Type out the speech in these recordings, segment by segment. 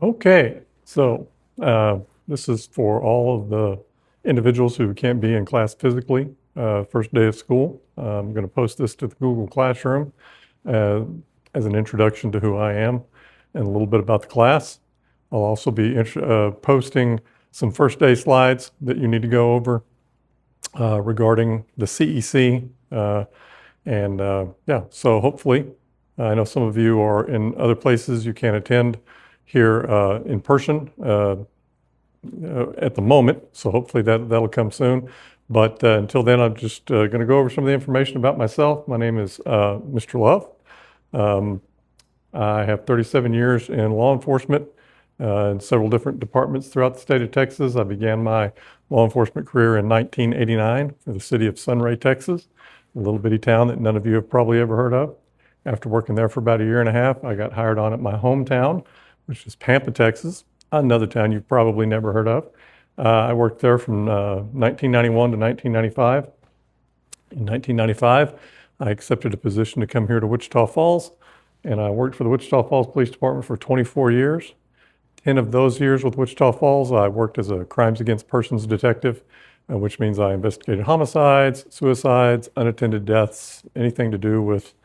Okay, so this is for all of the individuals who can't be in class physically, first day of school. I'm going to post this to the Google Classroom uh, as an introduction to who I am and a little bit about the class. I'll also be posting some first day slides that you need to go over regarding the CEC. Yeah, so hopefully, I know some of you are in other places you can't attend here in person at the moment, so hopefully that'll come soon. But until then, I'm just going to go over some of the information about myself. My name is Mr. Love. I have 37 years in law enforcement in several different departments throughout the state of Texas. I began my law enforcement career in 1989 for the city of Sunray, Texas, a little bitty town that none of you have probably ever heard of. After working there for about a year and a half, I got hired on at my hometown, which is Pampa, Texas, another town you've probably never heard of. I worked there from 1991 to 1995. In 1995, I accepted a position to come here to Wichita Falls, and I worked for the Wichita Falls Police Department for 24 years. 10 of those years with Wichita Falls, I worked as a crimes against persons detective, which means I investigated homicides, suicides, unattended deaths, anything to do with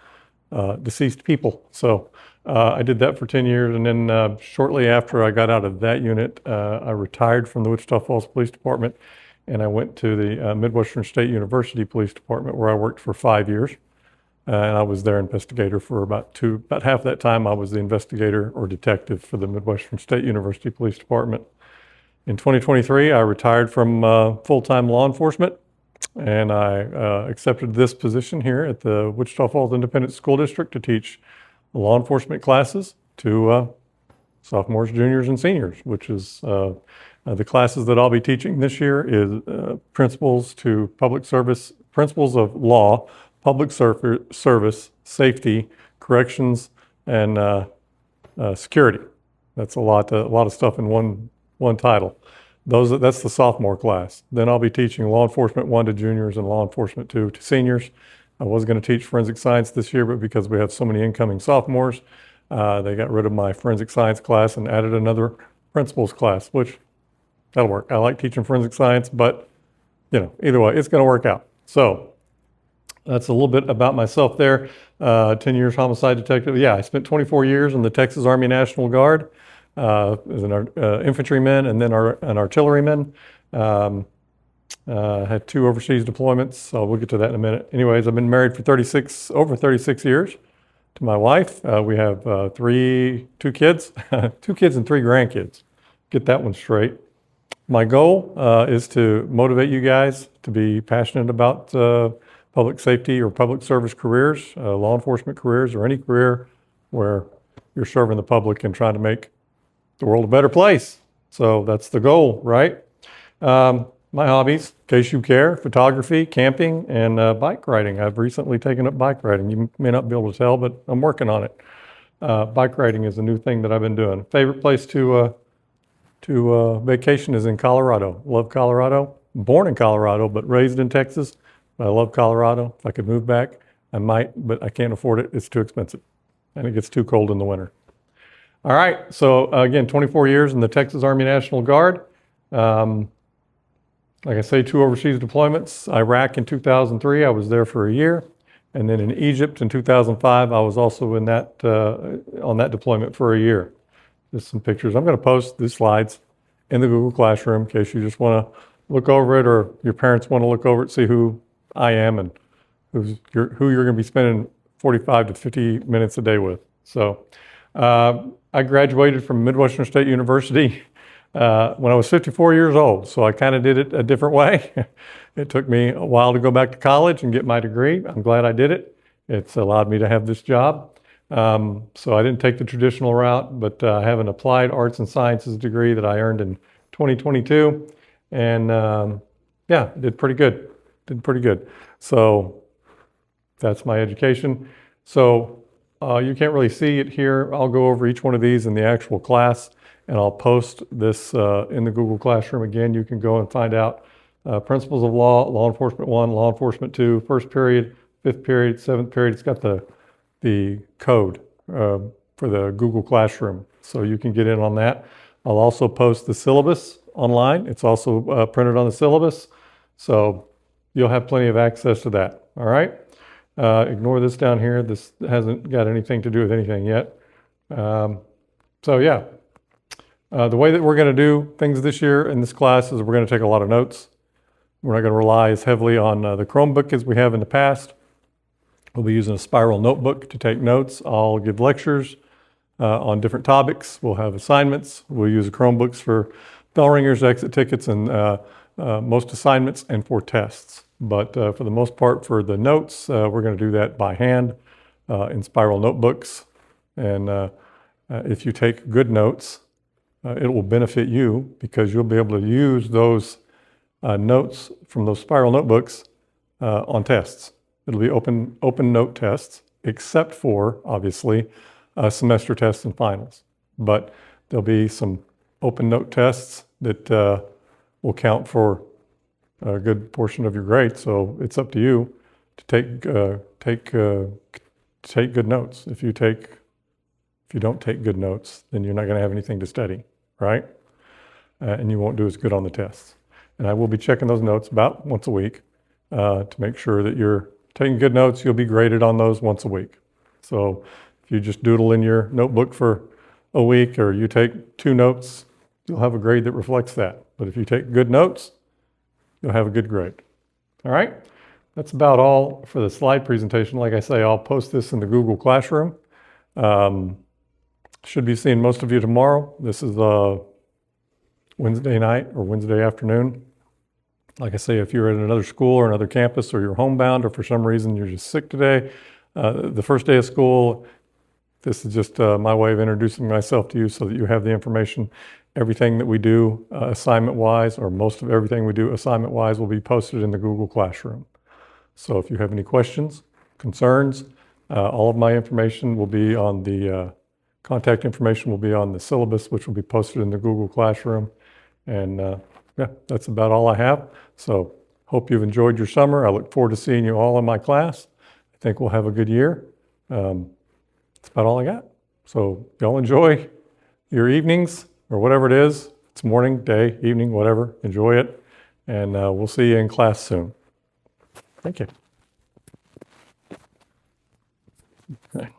deceased people. So I did that for 10 years, and then shortly after I got out of that unit, I retired from the Wichita Falls Police Department, and I went to the Midwestern State University Police Department, where I worked for 5 years. And I was their investigator for about half that time. I was the investigator or detective for the Midwestern State University Police Department. In 2023, I retired from full-time law enforcement, and I accepted this position here at the Wichita Falls Independent School District to teach law enforcement classes to sophomores, juniors, and seniors, which is the classes that I'll be teaching this year is principles of law, public service, safety, corrections, and security. That's a lot of stuff in one title. That's the sophomore class. Then I'll be teaching Law Enforcement 1 to juniors and Law Enforcement 2 to seniors. I was going to teach forensic science this year, but because we have so many incoming sophomores, they got rid of my forensic science class and added another principles class, which that'll work. I like teaching forensic science, but either way, it's going to work out. So that's a little bit about myself there. 10 years homicide detective. Yeah, I spent 24 years in the Texas Army National Guard as an infantryman and then an artilleryman. Had 2 overseas deployments, so we'll get to that in a minute. Anyways, I've been married for over 36 years to my wife. We have 2 kids, 2 kids and 3 grandkids. Get that one straight. My goal is to motivate you guys to be passionate about public safety or public service careers, law enforcement careers, or any career where you're serving the public and trying to make the world a better place. So that's the goal, right? My hobbies, in case you care, photography, camping, and bike riding. I've recently taken up bike riding. You may not be able to tell, but I'm working on it. Bike riding is a new thing that I've been doing. Favorite place to vacation is in Colorado. Love Colorado. Born in Colorado, but raised in Texas. I love Colorado. If I could move back, I might, but I can't afford it. It's too expensive, and it gets too cold in the winter. All right, so again, 24 years in the Texas Army National Guard. Like I say, 2 overseas deployments. Iraq in 2003, I was there for a year. And then in Egypt in 2005, I was also in on that deployment for a year. Just some pictures. I'm going to post these slides in the Google Classroom in case you just want to look over it, or your parents want to look over it, see who I am and who you're going to be spending 45 to 50 minutes a day with. So I graduated from Midwestern State University when I was 54 years old. So I kind of did it a different way. It took me a while to go back to college and get my degree. I'm glad I did it. It's allowed me to have this job. So I didn't take the traditional route, but I have an applied arts and sciences degree that I earned in 2022. And yeah, did pretty good. So that's my education. So you can't really see it here. I'll go over each one of these in the actual class, and I'll post this in the Google Classroom. Again, you can go and find out principles of law, Law Enforcement 1, Law Enforcement 2, first period, 5th period, 7th period. It's got the code for the Google Classroom. so you can get in on that. I'll also post the syllabus online. It's also printed on the syllabus, so you'll have plenty of access to that. All right. Ignore this down here. This hasn't got anything to do with anything yet. So yeah, the way that we're going to do things this year in this class is we're going to take a lot of notes. We're not going to rely as heavily on the Chromebook as we have in the past. We'll be using a spiral notebook to take notes. I'll give lectures on different topics. We'll have assignments. We'll use Chromebooks for bell ringers, exit tickets, and most assignments and for tests. But for the most part, for the notes, we're going to do that by hand in spiral notebooks. And if you take good notes, it will benefit you because you'll be able to use those notes from those spiral notebooks on tests. It'll be open note tests, except for, obviously, semester tests and finals. But there'll be some open note tests that will count for a good portion of your grade. So it's up to you to take good notes. If you don't take good notes, then you're not going to have anything to study, right? And you won't do as good on the tests. And I will be checking those notes about once a week to make sure that you're taking good notes. You'll be graded on those once a week. So if you just doodle in your notebook for a week or you take 2 notes, you'll have a grade that reflects that. But if you take good notes, you'll have a good grade. All right? That's about all for the slide presentation. Like I say, I'll post this in the Google Classroom. Should be seeing most of you tomorrow. This is Wednesday night or Wednesday afternoon. Like I say, if you're at another school or another campus or you're homebound or for some reason you're just sick today, the first day of school, this is just my way of introducing myself to you so that you have the information. Everything that we do assignment-wise, or most of everything we do assignment-wise, will be posted in the Google Classroom. So if you have any questions, concerns, all of my information will be on the contact information will be on the syllabus, which will be posted in the Google Classroom. And yeah, that's about all I have. So hope you've enjoyed your summer. I look forward to seeing you all in my class. I think we'll have a good year. That's about all I got. So y'all enjoy your evenings or whatever it is. It's morning, day, evening, whatever. Enjoy it. And we'll see you in class soon. Thank you. Okay.